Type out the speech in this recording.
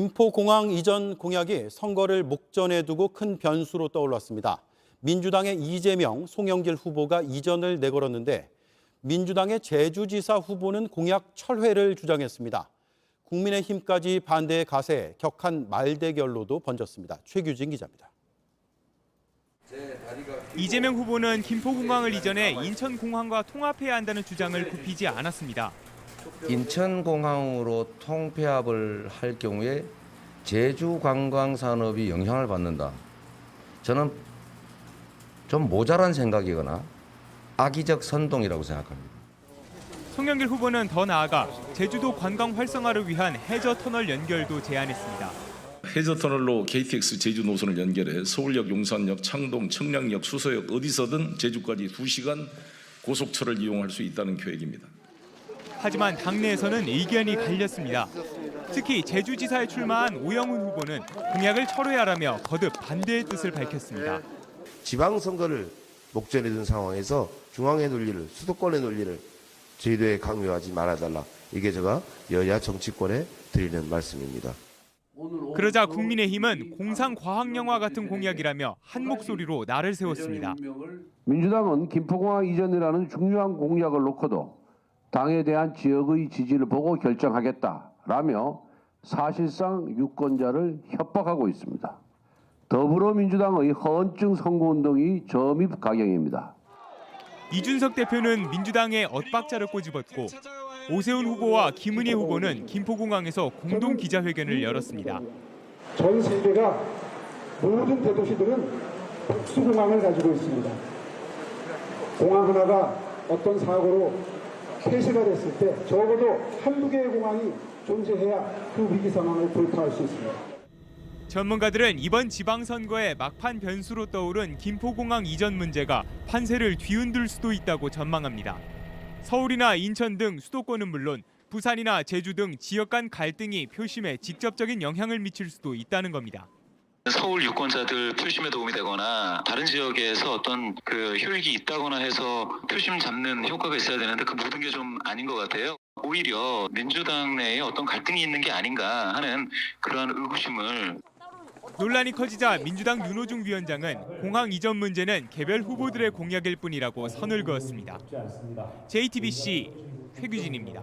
김포공항 이전 공약이 선거를 목전에 두고 큰 변수로 떠올랐습니다. 민주당의 이재명, 송영길 후보가 이전을 내걸었는데 민주당의 제주지사 후보는 공약 철회를 주장했습니다. 국민의힘까지 반대의 가세에 격한 말대결로도 번졌습니다. 최규진 기자입니다. 이재명 후보는 김포공항을 이전해 인천공항과 통합해야 한다는 주장을 굽히지 않았습니다. 인천공항으로 통폐합을 할 경우에 제주 관광 산업이 영향을 받는다. 저는 좀 모자란 생각이거나 악의적 선동이라고 생각합니다. 송영길 후보는 더 나아가 제주도 관광 활성화를 위한 해저 터널 연결도 제안했습니다. 해저 터널로 KTX 제주 노선을 연결해 서울역, 용산역, 창동, 청량역, 수서역 어디서든 제주까지 2시간 고속철을 이용할 수 있다는 계획입니다. 하지만 당내에서는 의견이 갈렸습니다. 특히 제주지사에 출마한 오영훈 후보는 공약을 철회하라며 거듭 반대의 뜻을 밝혔습니다. 지방선거를 목전에 둔 상황에서 중앙의 논리를, 수도권의 논리를 제주도에 강요하지 말아달라. 이게 제가 여야 정치권에 드리는 말씀입니다. 그러자 국민의힘은 공상과학영화 같은 공약이라며 한 목소리로 날을 세웠습니다. 민주당은 김포공항 이전이라는 중요한 공약을 놓고도 당에 대한 지역의 지지를 보고 결정하겠다라며 사실상 유권자를 협박하고 있습니다. 더불어민주당의 허언증 선거운동이 점입 가경입니다. 이준석 대표는 민주당에 엇박자를 꼬집었고 오세훈 후보와 김은희 후보는 김포공항에서 공동 기자회견을 열었습니다. 전 세계가 모든 대도시들은 특수공항을 가지고 있습니다. 공항 하나가 어떤 사고로 폐쇄가 됐을 때 적어도 한두 개의 공항이 존재해야 그 위기 상황을 돌파할 수 있습니다. 전문가들은 이번 지방선거의 막판 변수로 떠오른 김포공항 이전 문제가 판세를 뒤흔들 수도 있다고 전망합니다. 서울이나 인천 등 수도권은 물론 부산이나 제주 등 지역 간 갈등이 표심에 직접적인 영향을 미칠 수도 있다는 겁니다. 서울 유권자들 표심에 도움이 되거나 다른 지역에서 어떤 효익이 있다거나 해서 표심 잡는 효과가 있어야 되는데 그 모든 게 좀 아닌 것 같아요. 오히려 민주당 내에 어떤 갈등이 있는 게 아닌가 하는 그러한 의구심을. 논란이 커지자 민주당 윤호중 위원장은 공항 이전 문제는 개별 후보들의 공약일 뿐이라고 선을 그었습니다. JTBC 최규진입니다.